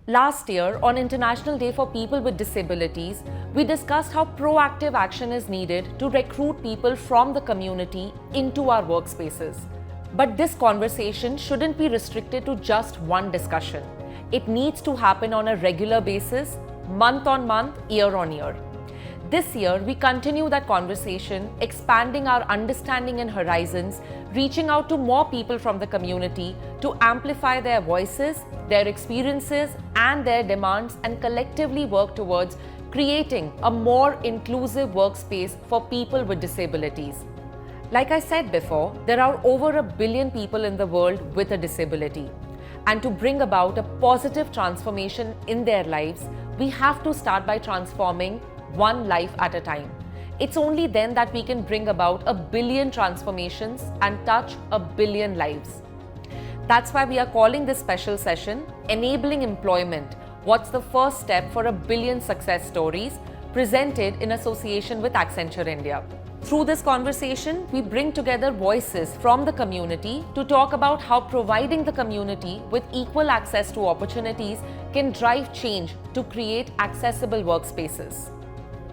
Last year, on International Day for People with Disabilities, we discussed how proactive action is needed to recruit people from the community into our workspaces. But this conversation shouldn't be restricted to just one discussion. It needs to happen on a regular basis, month on month, year on year. This year, we continue that conversation, expanding our understanding and horizons, reaching out to more people from the community to amplify their voices, their experiences, and their demands, and collectively work towards creating a more inclusive workspace for people with disabilities. Like I said before, there are over 1 billion people in the world with a disability. And to bring about a positive transformation in their lives, we have to start by transforming one life at a time. It's only then that we can bring about 1 billion transformations and touch 1 billion lives. That's why we are calling this special session Enabling Employment, What's the First Step for 1 Billion Success Stories, presented in association with Accenture India. Through this conversation, we bring together voices from the community to talk about how providing the community with equal access to opportunities can drive change to create accessible workspaces.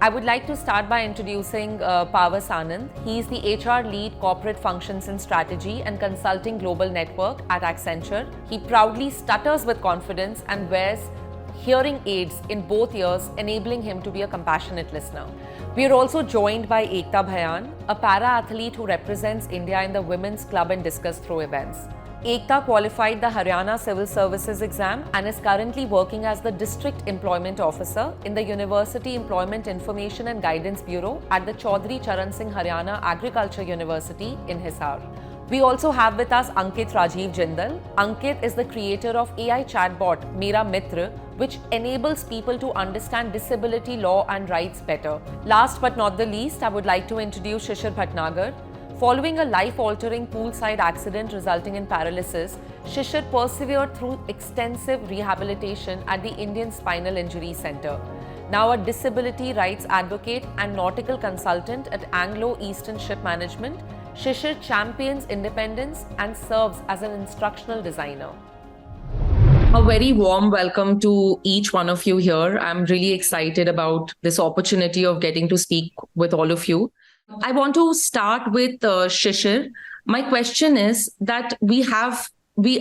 I would like to start by introducing Pawas Anand. He is the HR lead corporate functions and strategy and consulting global network at Accenture. He proudly stutters with confidence and wears hearing aids in both ears, enabling him to be a compassionate listener. We are also joined by Ekta Bhyan, a para-athlete who represents India in the women's club and discus throw events. Ekta qualified the Haryana Civil Services exam and is currently working as the District Employment Officer in the University Employment Information and Guidance Bureau at the Chaudhry Charan Singh Haryana Agriculture University in Hisar. We also have with us Ankit Rajiv Jindal. Ankit is the creator of AI chatbot Mera Mitra, which enables people to understand disability law and rights better. Last but not the least, I would like to introduce Shishir Bhatnagar. Following a life-altering poolside accident resulting in paralysis, Shishir persevered through extensive rehabilitation at the Indian Spinal Injury Centre. Now a disability rights advocate and nautical consultant at Anglo-Eastern Ship Management, Shishir champions independence and serves as an instructional designer. A very warm welcome to each one of you here. I'm really excited about this opportunity of getting to speak with all of you. I want to start with Shishir. My question is that we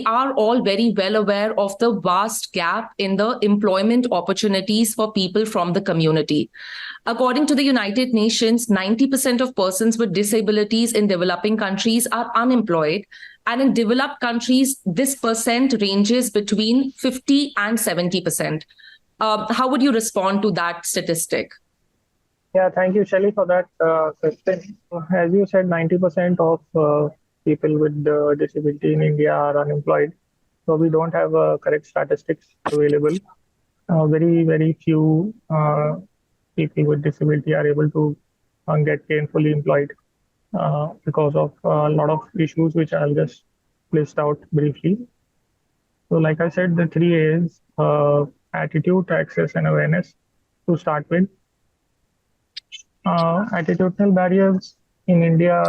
are all very well aware of the vast gap in the employment opportunities for people from the community. According to the United Nations, 90% of persons with disabilities in developing countries are unemployed. And in developed countries, this percent ranges between 50 and 70%. How would you respond to that statistic? Yeah, thank you, Shelly, for that question. As you said, 90% of people with disability in India are unemployed. So we don't have correct statistics available. Very few people with disability are able to get gainfully employed because of a lot of issues, which I'll just list out briefly. So like I said, the 3 A's, attitude, access, and awareness to start with. Attitudinal barriers in India,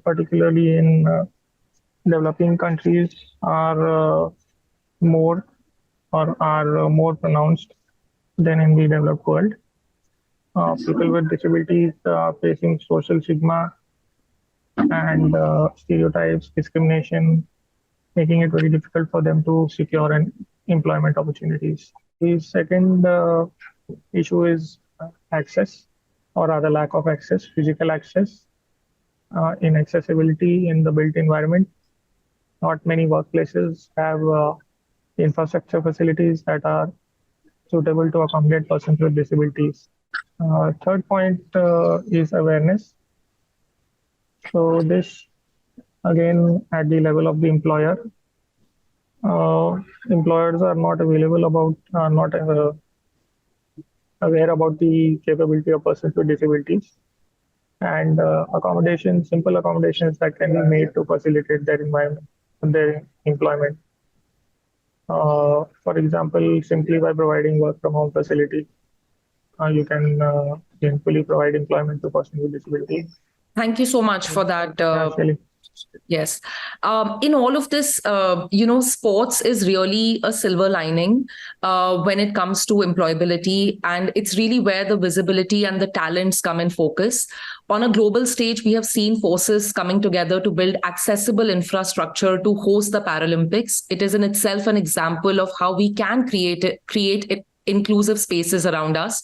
particularly in developing countries, are more pronounced than in the developed world. People with disabilities are facing social stigma and stereotypes, discrimination, making it very difficult for them to secure employment opportunities. The second issue is access, or rather lack of access, physical access, inaccessibility in the built environment. Not many workplaces have infrastructure facilities that are suitable to accommodate persons with disabilities. Third point is awareness. So this, again, at the level of the employer. Employers are not aware about the capability of persons with disabilities, and simple accommodations that can be made to facilitate their employment. For example, simply by providing work from home facility, you can gainfully provide employment to persons with disabilities. Thank you so much for that, Yes. In all of this, sports is really a silver lining when it comes to employability. And it's really where the visibility and the talents come in focus. On a global stage, we have seen forces coming together to build accessible infrastructure to host the Paralympics. It is in itself an example of how we can create inclusive spaces around us.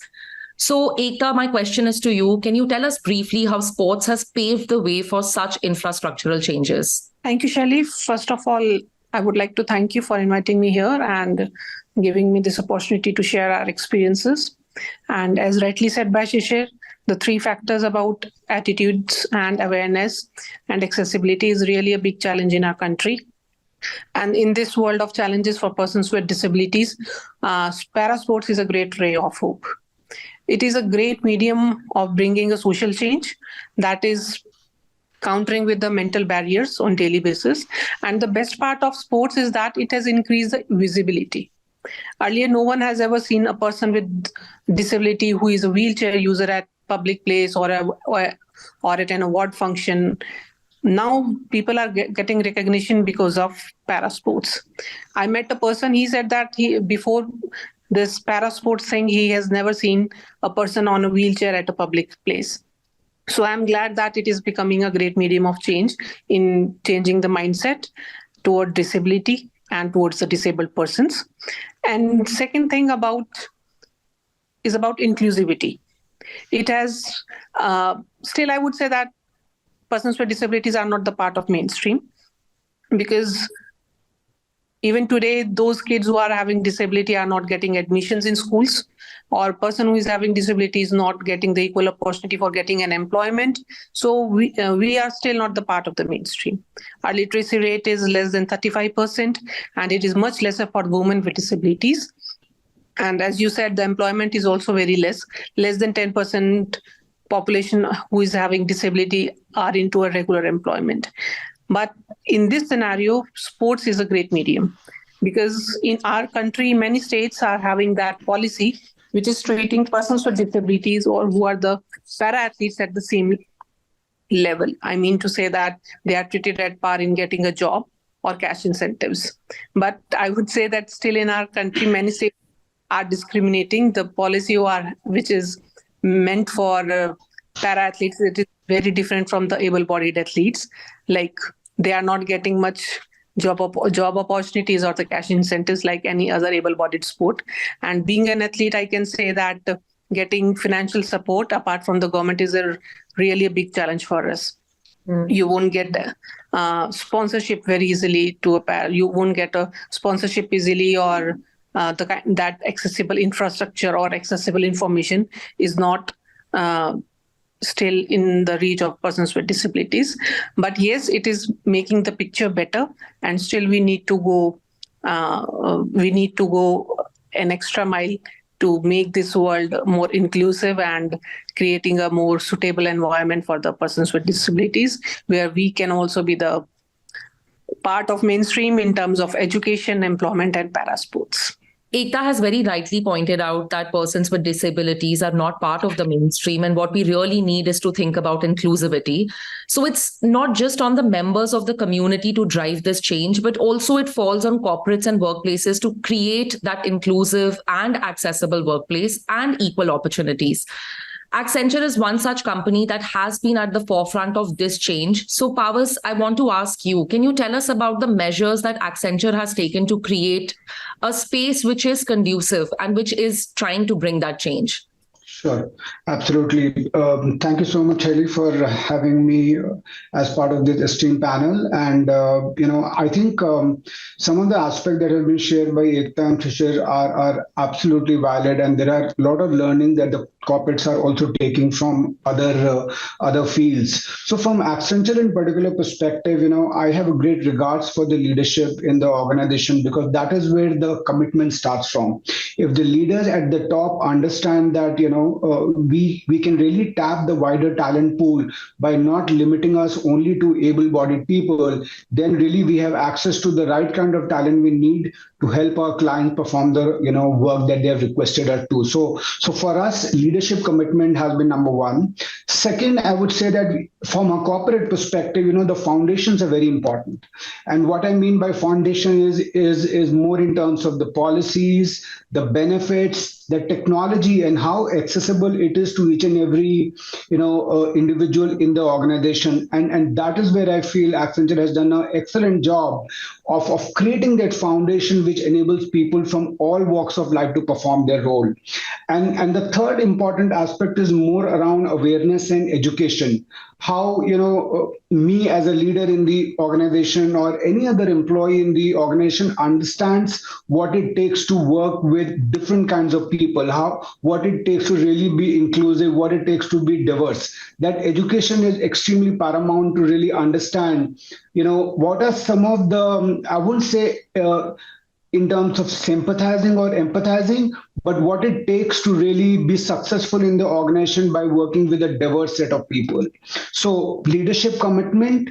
So, Ekta, my question is to you. Can you tell us briefly how sports has paved the way for such infrastructural changes? Thank you, Shelly. First of all, I would like to thank you for inviting me here and giving me this opportunity to share our experiences. And as rightly said by Shishir, the three factors about attitudes and awareness and accessibility is really a big challenge in our country. And in this world of challenges for persons with disabilities, parasports is a great ray of hope. It is a great medium of bringing a social change that is countering with the mental barriers on daily basis. And the best part of sports is that it has increased the visibility. Earlier, no one has ever seen a person with disability who is a wheelchair user at public place or at an award function. Now people are getting recognition because of parasports. I met a person, he said that before this parasports thing, he has never seen a person on a wheelchair at a public place. So I'm glad that it is becoming a great medium of change in changing the mindset toward disability and towards the disabled persons. And second thing is about inclusivity. It has still, I would say that persons with disabilities are not the part of mainstream, because even today, those kids who are having disability are not getting admissions in schools, or person who is having disability is not getting the equal opportunity for getting an employment. So we are still not the part of the mainstream. Our literacy rate is less than 35%, and it is much lesser for women with disabilities. And as you said, the employment is also very less than 10% population who is having disability are into a regular employment. But in this scenario, sports is a great medium, because in our country, many states are having that policy, which is treating persons with disabilities or who are the para-athletes at the same level. I mean to say that they are treated at par in getting a job or cash incentives. But I would say that still in our country, many states are discriminating. The policy which is meant for para-athletes, it is very different from the able-bodied athletes. Like, they are not getting much job opportunities or the cash incentives like any other able-bodied sport. And being an athlete, I can say that getting financial support apart from the government is really a big challenge for us. You won't get sponsorship very easily to a para. You won't get a sponsorship easily, or that accessible infrastructure or accessible information is not still in the reach of persons with disabilities. But yes, it is making the picture better, and still we need to go an extra mile to make this world more inclusive and creating a more suitable environment for the persons with disabilities, where we can also be the part of mainstream in terms of education, employment, and parasports. Ekta has very rightly pointed out that persons with disabilities are not part of the mainstream, and what we really need is to think about inclusivity. So it's not just on the members of the community to drive this change, but also it falls on corporates and workplaces to create that inclusive and accessible workplace and equal opportunities. Accenture is one such company that has been at the forefront of this change. So, Pawas, I want to ask you, can you tell us about the measures that Accenture has taken to create a space which is conducive and which is trying to bring that change? Sure, absolutely. Thank you so much, Shelly, for having me as part of this esteemed panel. And, I think some of the aspects that have been shared by Ekta and Shishir are absolutely valid. And there are a lot of learning that the corporates are also taking from other fields. So from Accenture in particular perspective, I have a great regards for the leadership in the organization, because that is where the commitment starts from. If the leaders at the top understand that, we can really tap the wider talent pool by not limiting us only to able-bodied people, then really we have access to the right kind of talent we need to help our client perform the work that they have requested us to. So for us, leadership commitment has been number one. Second, I would say that from a corporate perspective, the foundations are very important. And what I mean by foundation is more in terms of the policies, the benefits, the technology, and how accessible it is to each and every individual in the organization. And that is where I feel Accenture has done an excellent job of creating that foundation which enables people from all walks of life to perform their role. And the third important aspect is more around awareness and education. How me as a leader in the organization or any other employee in the organization understands what it takes to work with different kinds of people, what it takes to really be inclusive, what it takes to be diverse. That education is extremely paramount to really understand what are some of the, I wouldn't say in terms of sympathizing or empathizing, but what it takes to really be successful in the organization by working with a diverse set of people. So leadership commitment.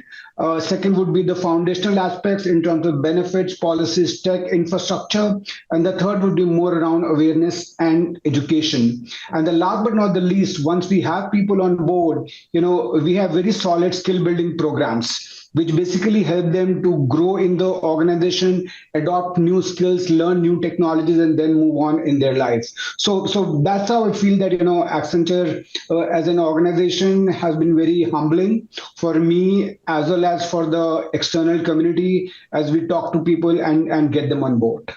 Second would be the foundational aspects in terms of benefits, policies, tech, infrastructure. And the third would be more around awareness and education. And the last but not the least, once we have people on board, we have very solid skill building programs, which basically help them to grow in the organization, adopt new skills, learn new technologies, and then move on in their lives. So that's how I feel that, Accenture as an organization has been very humbling for me as well as for the external community as we talk to people and get them on board.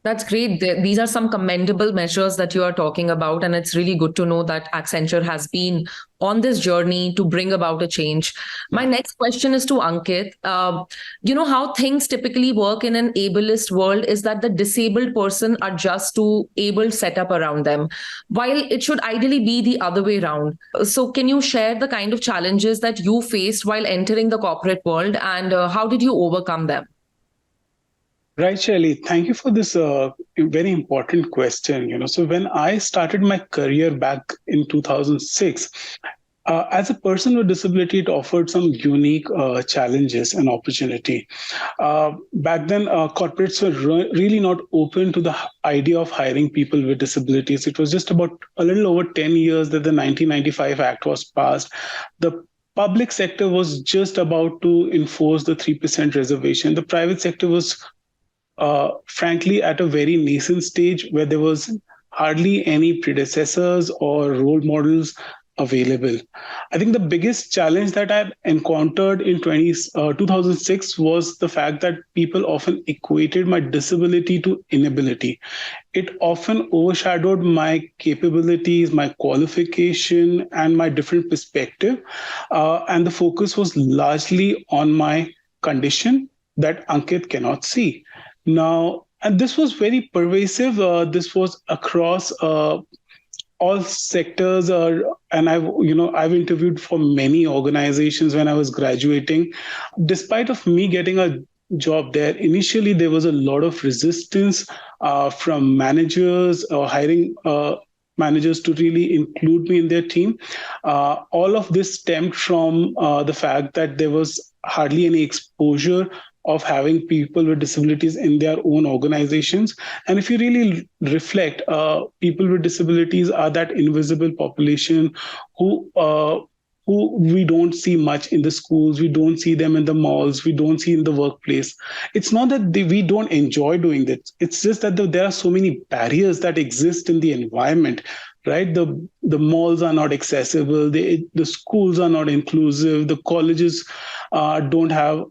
That's great. These are some commendable measures that you are talking about. And it's really good to know that Accenture has been on this journey to bring about a change. My next question is to Ankit. How things typically work in an ableist world is that the disabled person adjusts to able setup around them, while it should ideally be the other way around. So can you share the kind of challenges that you faced while entering the corporate world, and how did you overcome them? Right, Shelly. Thank you for this very important question. So when I started my career back in 2006, as a person with disability, it offered some unique challenges and opportunity. Back then, corporates were really not open to the idea of hiring people with disabilities. It was just about a little over 10 years that the 1995 Act was passed. The public sector was just about to enforce the 3% reservation. The private sector was frankly at a very nascent stage where there was hardly any predecessors or role models available. I think the biggest challenge that I encountered in 2006 was the fact that people often equated my disability to inability. It often overshadowed my capabilities, my qualification, and my different perspective. And the focus was largely on my condition that Ankit cannot see. Now, and this was very pervasive. This was across all sectors, and I've interviewed for many organizations when I was graduating. Despite of me getting a job there, initially there was a lot of resistance from managers or hiring managers to really include me in their team. All of this stemmed from the fact that there was hardly any exposure of having people with disabilities in their own organizations. And if you really reflect, people with disabilities are that invisible population who we don't see much in the schools, we don't see them in the malls, we don't see in the workplace. It's not that we don't enjoy doing that. It's just that there are so many barriers that exist in the environment, right? The malls are not accessible, the schools are not inclusive, the colleges don't have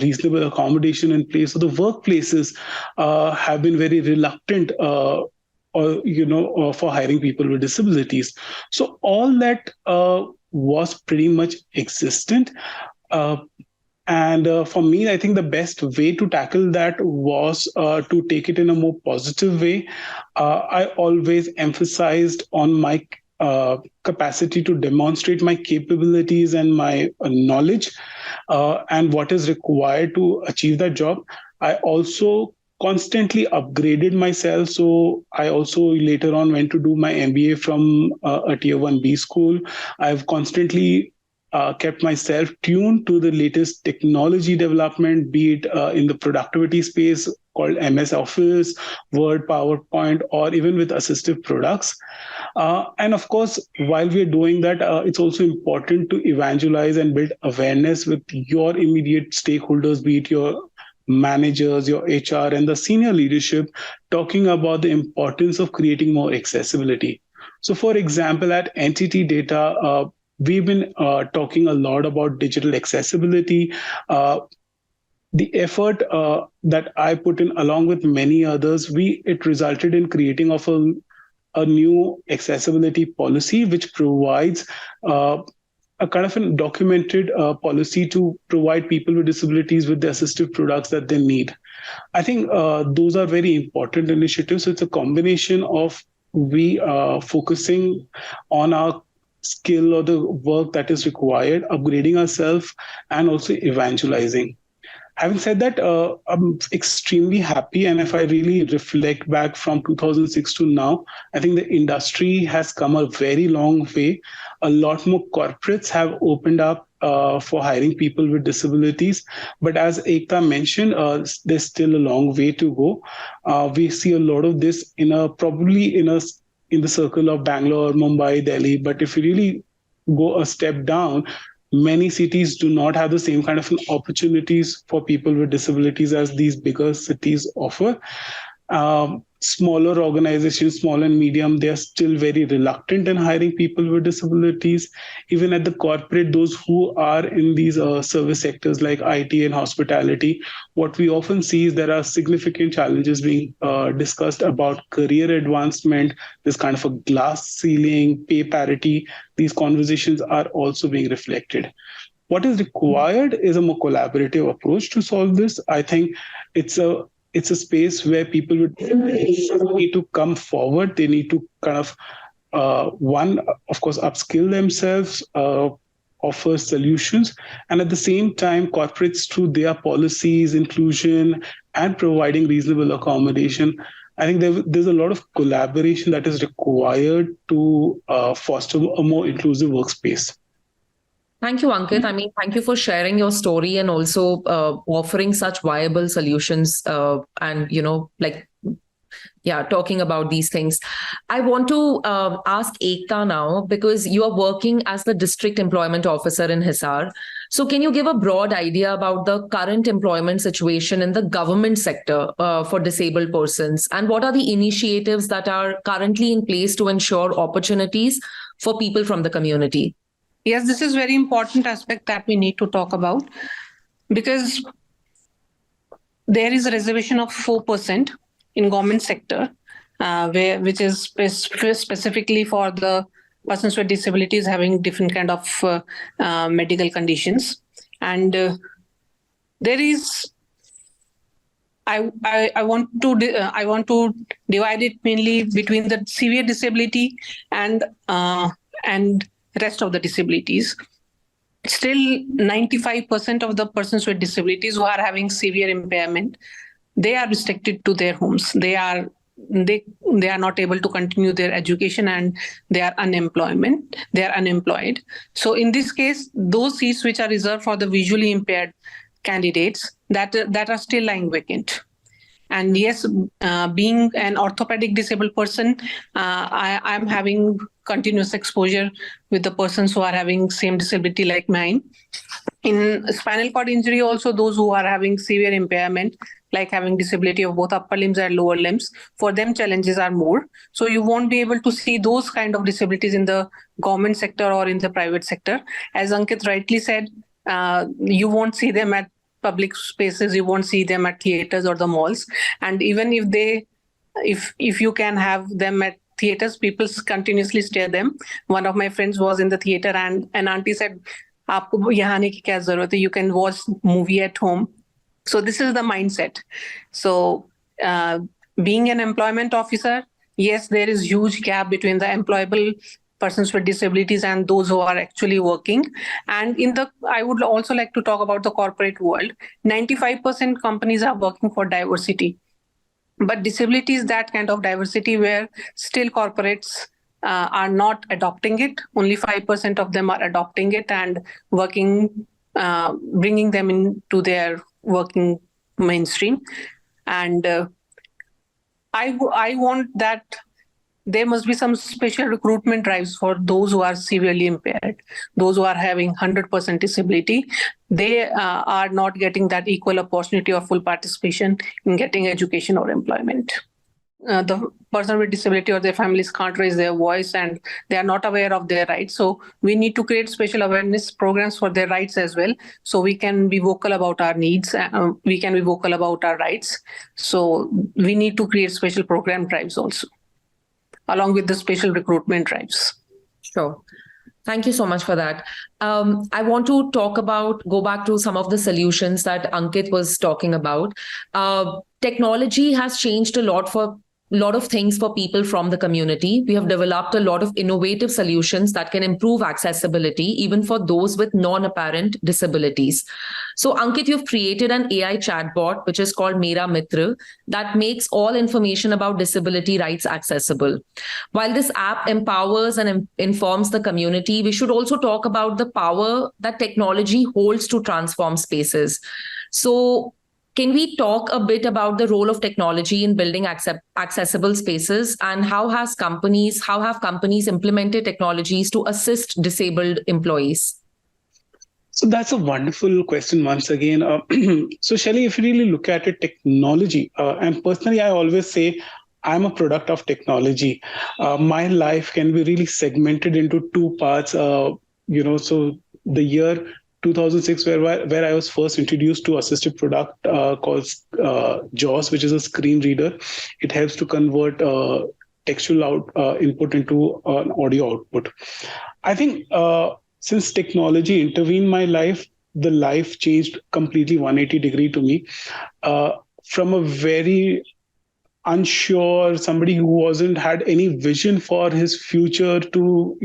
reasonable accommodation in place. So the workplaces have been very reluctant for hiring people with disabilities. So all that was pretty much existent. And for me, I think the best way to tackle that was to take it in a more positive way. I always emphasized on my capacity to demonstrate my capabilities and my knowledge and what is required to achieve that job. I also constantly upgraded myself. So I also later on went to do my MBA from a tier 1B school. I've constantly kept myself tuned to the latest technology development, be it in the productivity space called MS Office, Word, PowerPoint, or even with assistive products. And of course, while we're doing that, it's also important to evangelize and build awareness with your immediate stakeholders, be it your managers, your HR, and the senior leadership, talking about the importance of creating more accessibility. So, for example, at Entity Data, we've been talking a lot about digital accessibility. The effort that I put in, along with many others, it resulted in creating of a new accessibility policy, which provides a kind of a documented policy to provide people with disabilities with the assistive products that they need. I think those are very important initiatives. So it's a combination of we focusing on our skill or the work that is required, upgrading ourselves, and also evangelizing. Having said that, I'm extremely happy. And if I really reflect back from 2006 to now, I think the industry has come a very long way. A lot more corporates have opened up for hiring people with disabilities. But as Ekta mentioned, there's still a long way to go. We see a lot of this probably in the circle of Bangalore, Mumbai, Delhi. But if you really go a step down, many cities do not have the same kind of opportunities for people with disabilities as these bigger cities offer. Smaller organizations, small and medium, they are still very reluctant in hiring people with disabilities. Even at the corporate, those who are in these service sectors like IT and hospitality, what we often see is there are significant challenges being discussed about career advancement, this kind of a glass ceiling, pay parity. These conversations are also being reflected. What is required is a more collaborative approach to solve this. I think it's a space where people would need to come forward. They need to kind of, one, of course, upskill themselves, offer solutions. And at the same time, corporates, through their policies, inclusion, and providing reasonable accommodation, I think there's a lot of collaboration that is required to foster a more inclusive workspace. Thank you, Ankit. I mean, thank you for sharing your story and also offering such viable solutions and, talking about these things. I want to ask Ekta now, because you are working as the District Employment Officer in Hisar. So can you give a broad idea about the current employment situation in the government sector for disabled persons? And what are the initiatives that are currently in place to ensure opportunities for people from the community? Yes, this is very important aspect that we need to talk about, because there is a reservation of 4% in government sector, which is specifically for the persons with disabilities having different kind of medical conditions. And there is, I want to divide it mainly between the severe disability and rest of the disabilities. Still, 95% of the persons with disabilities who are having severe impairment, they are restricted to their homes. They are not able to continue their education, and they are unemployed. So in this case, those seats which are reserved for the visually impaired candidates that are still lying vacant. And yes, being an orthopedic disabled person, I'm having continuous exposure with the persons who are having same disability like mine. In spinal cord injury also, those who are having severe impairment, like having disability of both upper limbs and lower limbs, for them challenges are more. So you won't be able to see those kind of disabilities in the government sector or in the private sector. As Ankit rightly said, you won't see them at public spaces, you won't see them at theaters or the malls. And even if you can have them at theaters, people continuously stare them. One of my friends was in the theater and an auntie said, "Aapko yahan aane ki kya zarurat hai? You can watch movie at home." So this is the mindset. So being an employment officer, yes, there is huge gap between the employable persons with disabilities and those who are actually working. And I would also like to talk about the corporate world. 95% companies are working for diversity. But disability is that kind of diversity where still corporates are not adopting it. Only 5% of them are adopting it and working, bringing them into their working mainstream. And I want that there must be some special recruitment drives for those who are severely impaired, those who are having 100% disability. They are not getting that equal opportunity or full participation in getting education or employment. The person with disability or their families can't raise their voice and they are not aware of their rights. So we need to create special awareness programs for their rights as well. So we can be vocal about our needs. We can be vocal about our rights. So we need to create special program drives also, along with the special recruitment drives. Sure. Thank you so much for that. I want to go back to some of the solutions that Ankit was talking about. Technology has changed a lot of things for people from the community. We have developed a lot of innovative solutions that can improve accessibility, even for those with non-apparent disabilities. So, Ankit, you've created an AI chatbot, which is called Mera Mitra, that makes all information about disability rights accessible. While this app empowers and informs the community, we should also talk about the power that technology holds to transform spaces. So, can we talk a bit about the role of technology in building accessible spaces, and how have companies implemented technologies to assist disabled employees? So that's a wonderful question once again. So Shelly, if you really look at it, technology, and personally, I always say I'm a product of technology. My life can be really segmented into two parts. So the year 2006, where I was first introduced to assistive product called JAWS, which is a screen reader. It helps to convert textual input into an audio output. I think since technology intervened in my life, the life changed completely 180 degree to me. From a very unsure, somebody who had any vision for his future, to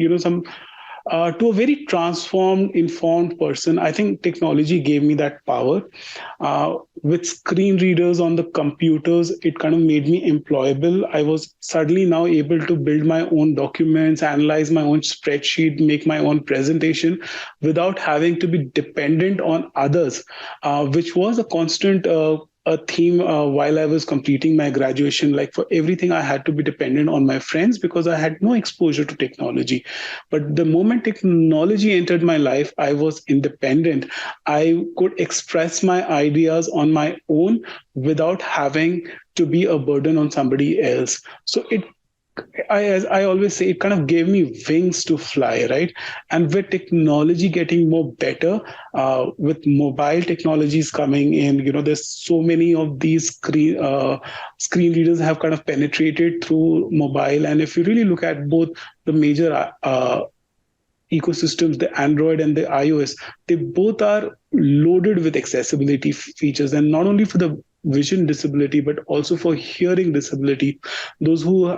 to a very transformed, informed person. I think technology gave me that power. With screen readers on the computers, it kind of made me employable. I was suddenly now able to build my own documents, analyze my own spreadsheet, make my own presentation without having to be dependent on others, which was a constant a theme while I was completing my graduation. Like, for everything, I had to be dependent on my friends because I had no exposure to technology. But the moment technology entered my life, I was independent. I could express my ideas on my own without having to be a burden on somebody else. So as I always say, it kind of gave me wings to fly, right? And with technology getting more better, with mobile technologies coming in, there's so many of these screen readers have kind of penetrated through mobile. And if you really look at both the major ecosystems, the Android and the iOS, they both are loaded with accessibility features, and not only for the vision disability, but also for hearing disability. Those who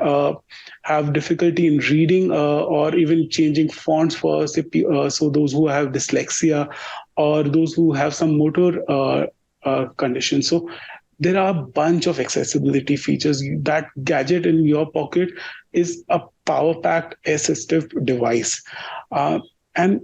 have difficulty in reading or even changing fonts for, so those who have dyslexia or those who have some motor conditions. So there are a bunch of accessibility features. That gadget in your pocket is a power-packed assistive device. And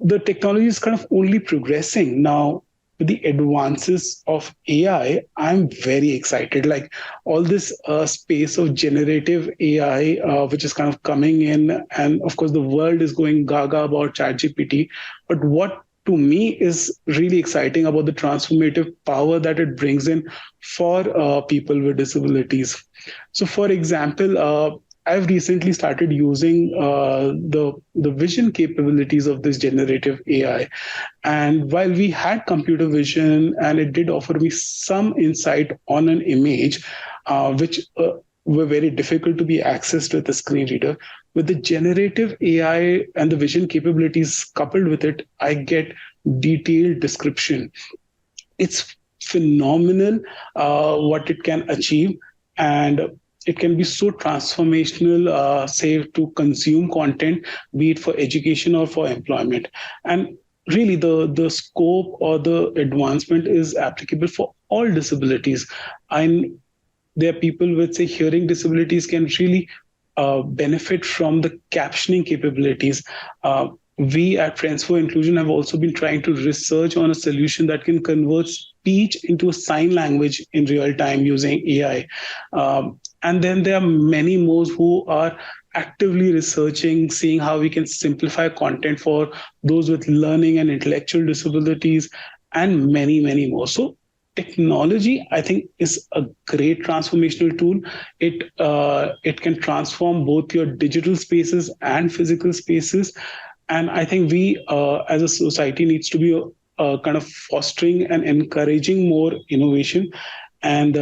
the technology is kind of only progressing now. With the advances of AI, I'm very excited. Like, all this space of generative AI, which is kind of coming in, and of course the world is going gaga about ChatGPT. But what to me is really exciting about the transformative power that it brings in for people with disabilities. So, for example, I've recently started using the vision capabilities of this generative AI. And while we had computer vision, and it did offer me some insight on an image, which were very difficult to be accessed with a screen reader, with the generative AI and the vision capabilities coupled with it, I get detailed description. It's phenomenal what it can achieve. And it can be so transformational, say, to consume content, be it for education or for employment. And really, the scope or the advancement is applicable for all disabilities. And there are people with, say, hearing disabilities can really benefit from the captioning capabilities. We at Friends for Inclusion have also been trying to research on a solution that can convert speech into a sign language in real time using AI. And then there are many more who are actively researching, seeing how we can simplify content for those with learning and intellectual disabilities, and many, many more. So technology, I think, is a great transformational tool. It can transform both your digital spaces and physical spaces. And I think we, as a society, needs to be kind of fostering and encouraging more innovation. And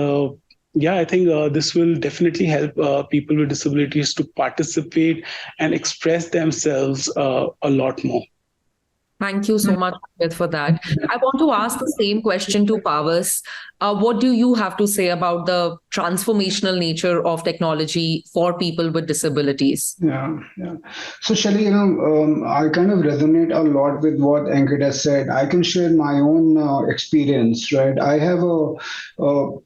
yeah, I think this will definitely help people with disabilities to participate and express themselves a lot more. Thank you so much Ankit, for that. I want to ask the same question to Pawas. What do you have to say about the transformational nature of technology for people with disabilities? Yeah, yeah. So, Shelly, I kind of resonate a lot with what Ankit has said. I can share my own experience, right? I have a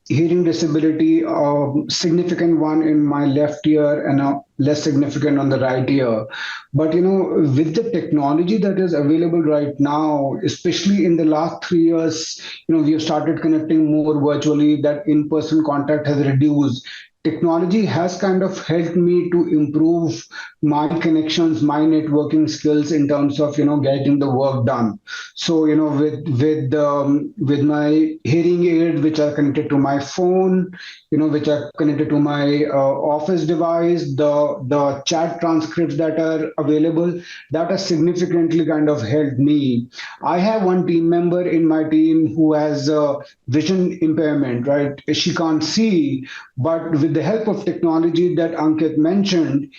hearing disability, a significant one in my left ear and a less significant on the right ear. But, with the technology that is available right now, especially in the last 3 years, we have started connecting more virtually, that in-person contact has reduced. Technology has kind of helped me to improve my connections, my networking skills in terms of getting the work done. So with my hearing aid, which are connected to my phone, which are connected to my office device, the chat transcripts that are available, that has significantly kind of helped me. I have one team member in my team who has vision impairment, right? She can't see, but with the help of technology that Ankit mentioned,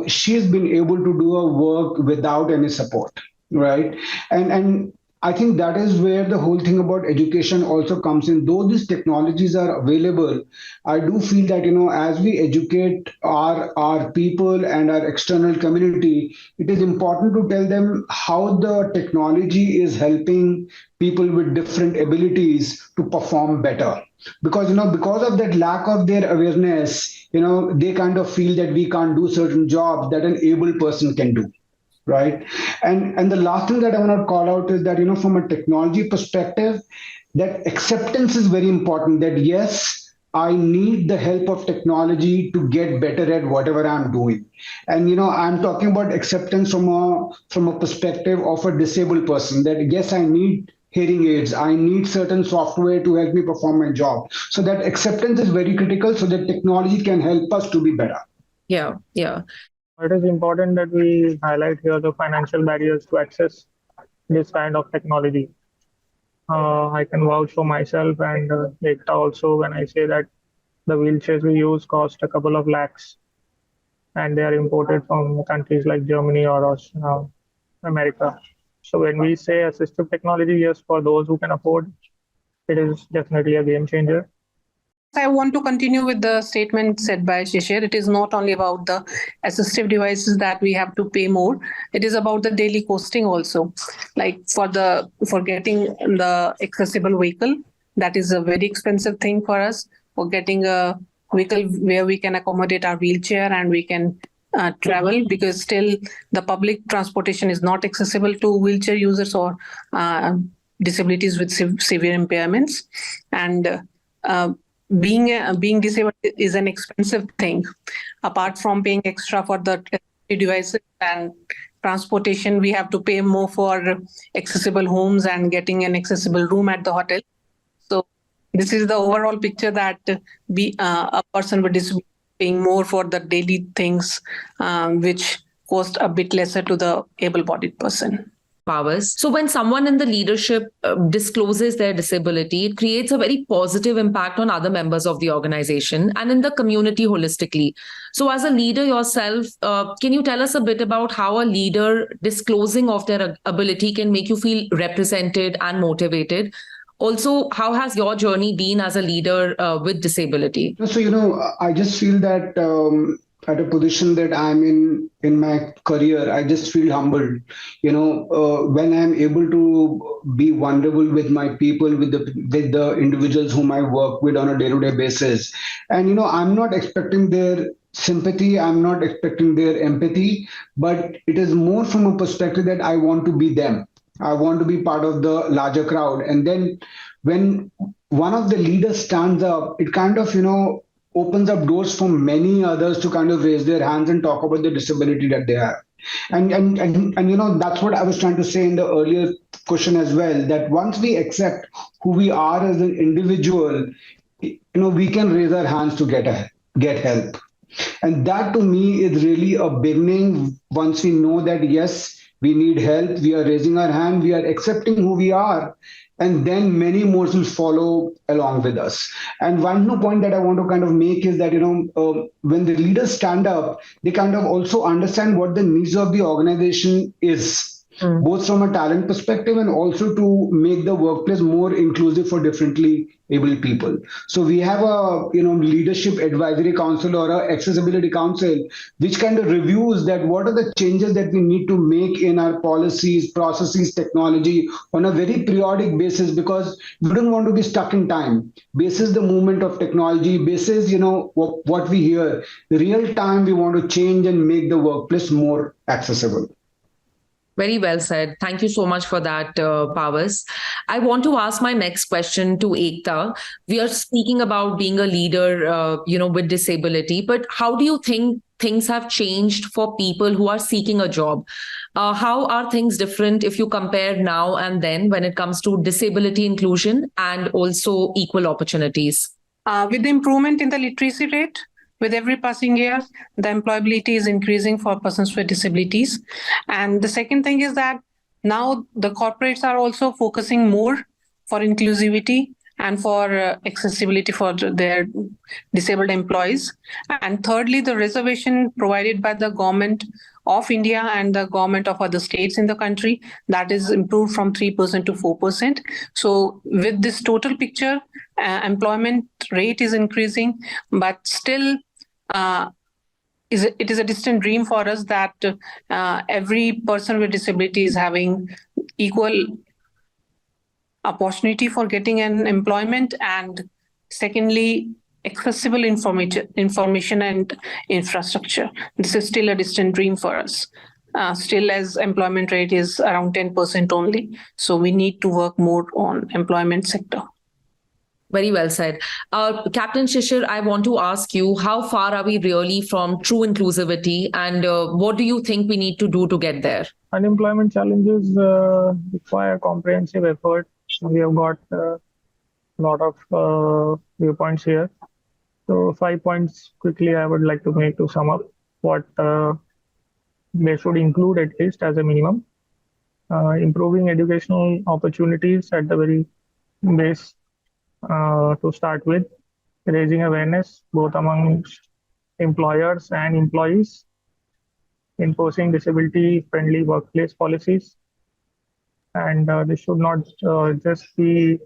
she's been able to do her work without any support, right? And I think that is where the whole thing about education also comes in. Though these technologies are available, I do feel that as we educate our people and our external community, it is important to tell them how the technology is helping people with different abilities to perform better. Because because of that lack of their awareness, they kind of feel that we can't do certain jobs that an able person can do. Right. And the last thing that I want to call out is that, from a technology perspective, that acceptance is very important, that yes, I need the help of technology to get better at whatever I'm doing. And, I'm talking about acceptance from a perspective of a disabled person, that yes, I need hearing aids, I need certain software to help me perform my job. So that acceptance is very critical so that technology can help us to be better. Yeah, yeah. It is important that we highlight here the financial barriers to access this kind of technology. I can vouch for myself and Ekta also when I say that the wheelchairs we use cost a couple of lakhs, and they are imported from countries like Germany or America. So when we say assistive technology, yes, for those who can afford, it is definitely a game changer. I want to continue with the statement said by Shishir. It is not only about the assistive devices that we have to pay more. It is about the daily costing also. Like for getting the accessible vehicle, that is a very expensive thing for us. For getting a vehicle where we can accommodate our wheelchair and we can travel, because still the public transportation is not accessible to wheelchair users or disabilities with severe impairments. And being disabled is an expensive thing. Apart from paying extra for the devices and transportation, we have to pay more for accessible homes and getting an accessible room at the hotel. So this is the overall picture, that a person with disability paying more for the daily things, which cost a bit lesser to the able-bodied person. Powers. So when someone in the leadership discloses their disability, it creates a very positive impact on other members of the organization and in the community holistically. So as a leader yourself, can you tell us a bit about how a leader disclosing of their ability can make you feel represented and motivated? Also, how has your journey been as a leader with disability? So, I just feel that at a position that I'm in my career, I just feel humbled. When I'm able to be vulnerable with my people, with the individuals whom I work with on a day-to-day basis, and I'm not expecting their sympathy, I'm not expecting their empathy, but it is more from a perspective that I want to be them. I want to be part of the larger crowd. And then when one of the leaders stands up, it kind of, opens up doors for many others to kind of raise their hands and talk about the disability that they have. And that's what I was trying to say in the earlier question as well, that once we accept who we are as an individual, we can raise our hands to get help. And that to me is really a beginning. Once we know that yes, we need help, we are raising our hand, we are accepting who we are, and then many more will follow along with us. And one more point that I want to kind of make is that when the leaders stand up, they kind of also understand what the needs of the organization is, both from a talent perspective and also to make the workplace more inclusive for differently able people. So we have a leadership advisory council or a accessibility council, which kind of reviews that what are the changes that we need to make in our policies, processes, technology on a very periodic basis, because we don't want to be stuck in time. Basis the movement of technology, basis what we hear, real time we want to change and make the workplace more accessible. Very well said. Thank you so much for that, Pawas. I want to ask my next question to Ekta. We are speaking about being a leader, with disability, but how do you think things have changed for people who are seeking a job? How are things different if you compare now and then when it comes to disability inclusion and also equal opportunities? With the improvement in the literacy rate, with every passing year, the employability is increasing for persons with disabilities. And the second thing is that now the corporates are also focusing more for inclusivity and for accessibility for their disabled employees. And thirdly, the reservation provided by the government of India and the government of other states in the country, that is improved from 3% to 4%. So with this total picture, employment rate is increasing, but still it is a distant dream for us that every person with disability is having equal opportunity for getting an employment, and secondly, accessible information and infrastructure. This is still a distant dream for us. Still, as employment rate is around 10% only. So we need to work more on employment sector. Very well said. Captain Shishir, I want to ask you, how far are we really from true inclusivity, and what do you think we need to do to get there? Unemployment challenges require comprehensive effort. We have got a lot of viewpoints here. So 5 points quickly I would like to make to sum up what they should include at least as a minimum. Improving educational opportunities at the very base. To start with, raising awareness both among employers and employees, imposing disability-friendly workplace policies, and this should not just be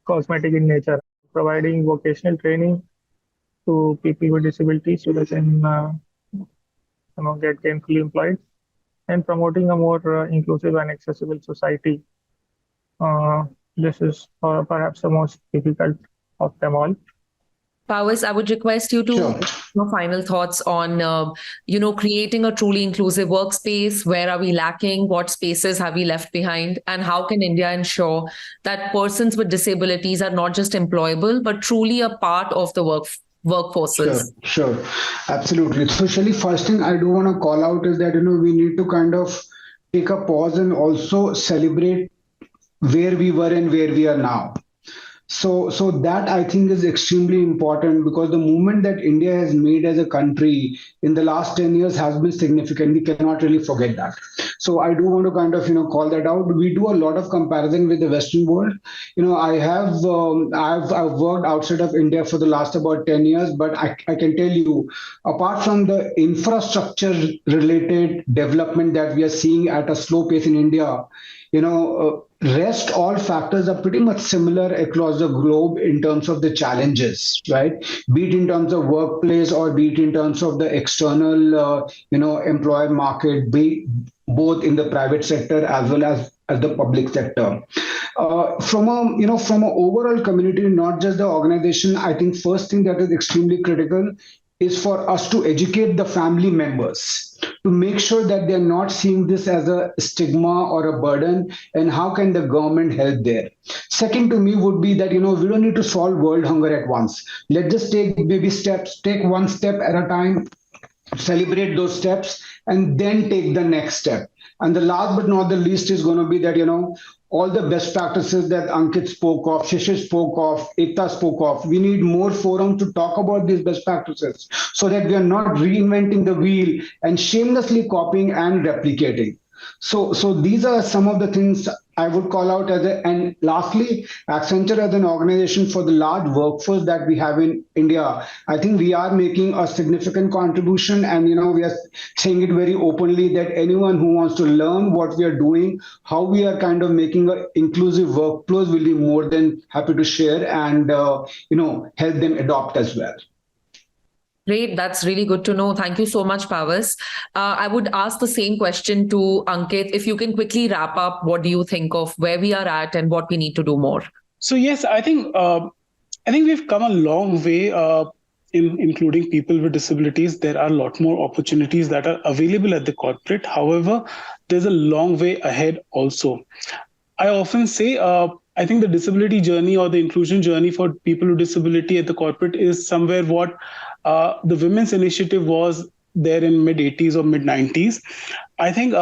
cosmetic in nature. Providing vocational training to people with disabilities so they can get gainfully employed, and promoting a more inclusive and accessible society. This is perhaps the most difficult of them all. Pawas, I would request you to your final thoughts on, creating a truly inclusive workspace. Where are we lacking? What spaces have we left behind? And how can India ensure that persons with disabilities are not just employable, but truly a part of the workforces? Sure. Absolutely. So, Shelly, first thing I do want to call out is that, we need to kind of take a pause and also celebrate where we were and where we are now. So that I think is extremely important, because the movement that India has made as a country in the last 10 years has been significant. We cannot really forget that. So I do want to kind of, call that out. We do a lot of comparison with the Western world. I've worked outside of India for the last about 10 years, but I can tell you, apart from the infrastructure related development that we are seeing at a slow pace in India, rest all factors are pretty much similar across the globe in terms of the challenges, right? Be it in terms of workplace or be it in terms of the external, employer market, both in the private sector as well as the public sector. From an overall community, not just the organization, I think first thing that is extremely critical is for us to educate the family members to make sure that they're not seeing this as a stigma or a burden, and how can the government help there. Second to me would be that, we don't need to solve world hunger at once. Let's just take baby steps, take one step at a time, celebrate those steps, and then take the next step. And the last but not the least is going to be that, all the best practices that Ankit spoke of, Shishir spoke of, Ekta spoke of, we need more forum to talk about these best practices so that we are not reinventing the wheel and shamelessly copying and replicating. So these are some of the things I would call out and lastly, Accenture as an organization, for the large workforce that we have in India, I think we are making a significant contribution, and we are saying it very openly that anyone who wants to learn what we are doing, how we are kind of making an inclusive workflows, will be more than happy to share and help them adopt as well. Great. That's really good to know. Thank you so much, Pawas. I would ask the same question to Ankit. If you can quickly wrap up, what do you think of where we are at and what we need to do more? So yes, I think we've come a long way in including people with disabilities. There are a lot more opportunities that are available at the corporate. However, there's a long way ahead also. I often say, I think the disability journey or the inclusion journey for people with disability at the corporate is somewhere what the Women's Initiative was there in mid-80s or mid-90s. I think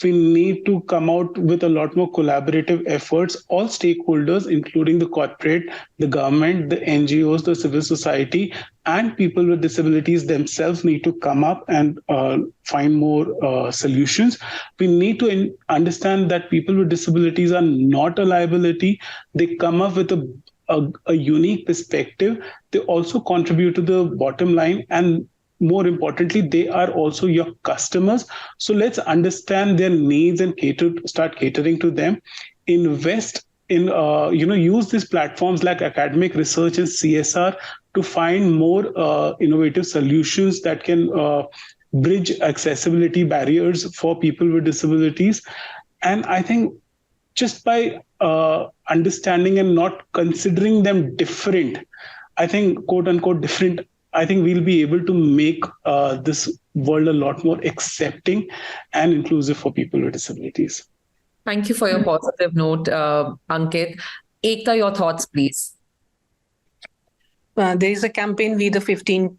we need to come out with a lot more collaborative efforts. All stakeholders, including the corporate, the government, the NGOs, the civil society, and people with disabilities themselves need to come up and find more solutions. We need to understand that people with disabilities are not a liability. They come up with a unique perspective. They also contribute to the bottom line, and more importantly, they are also your customers. So let's understand their needs and start catering to them. Invest in, use these platforms like academic research and CSR to find more innovative solutions that can bridge accessibility barriers for people with disabilities. And I think just by understanding and not considering them different, I think, quote unquote, different, I think we'll be able to make this world a lot more accepting and inclusive for people with disabilities. Thank you for your positive note, Ankit. Ekta, your thoughts, please. There is a campaign, We the 15,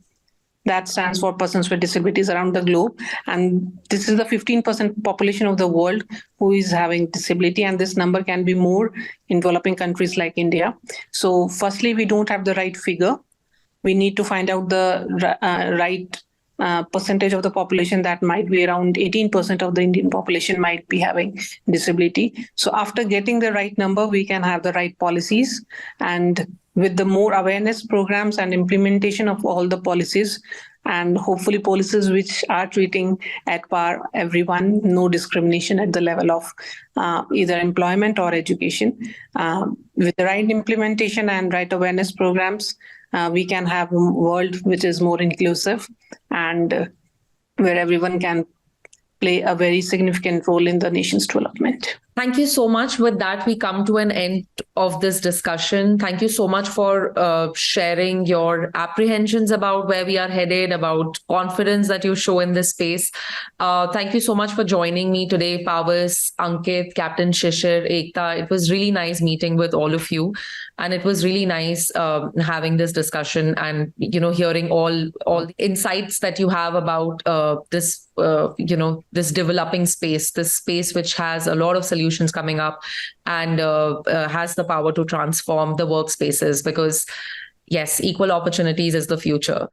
that stands for persons with disabilities around the globe. And this is the 15% population of the world who is having disability. And this number can be more in developing countries like India. So firstly, we don't have the right figure. We need to find out the right percentage of the population. That might be around 18% of the Indian population might be having disability. So after getting the right number, we can have the right policies. And with the more awareness programs and implementation of all the policies, and hopefully policies which are treating at par everyone, no discrimination at the level of either employment or education. With the right implementation and right awareness programs, we can have a world which is more inclusive and where everyone can play a very significant role in the nation's development. Thank you so much. With that, we come to an end of this discussion. Thank you so much for sharing your apprehensions about where we are headed, about confidence that you show in this space. Thank you so much for joining me today, Pawas, Ankit, Captain Shishir, Ekta. It was really nice meeting with all of you. And it was really nice having this discussion and, hearing all the insights that you have about this developing space, this space which has a lot of solutions coming up and has the power to transform the workspaces, because yes, equal opportunities is the future.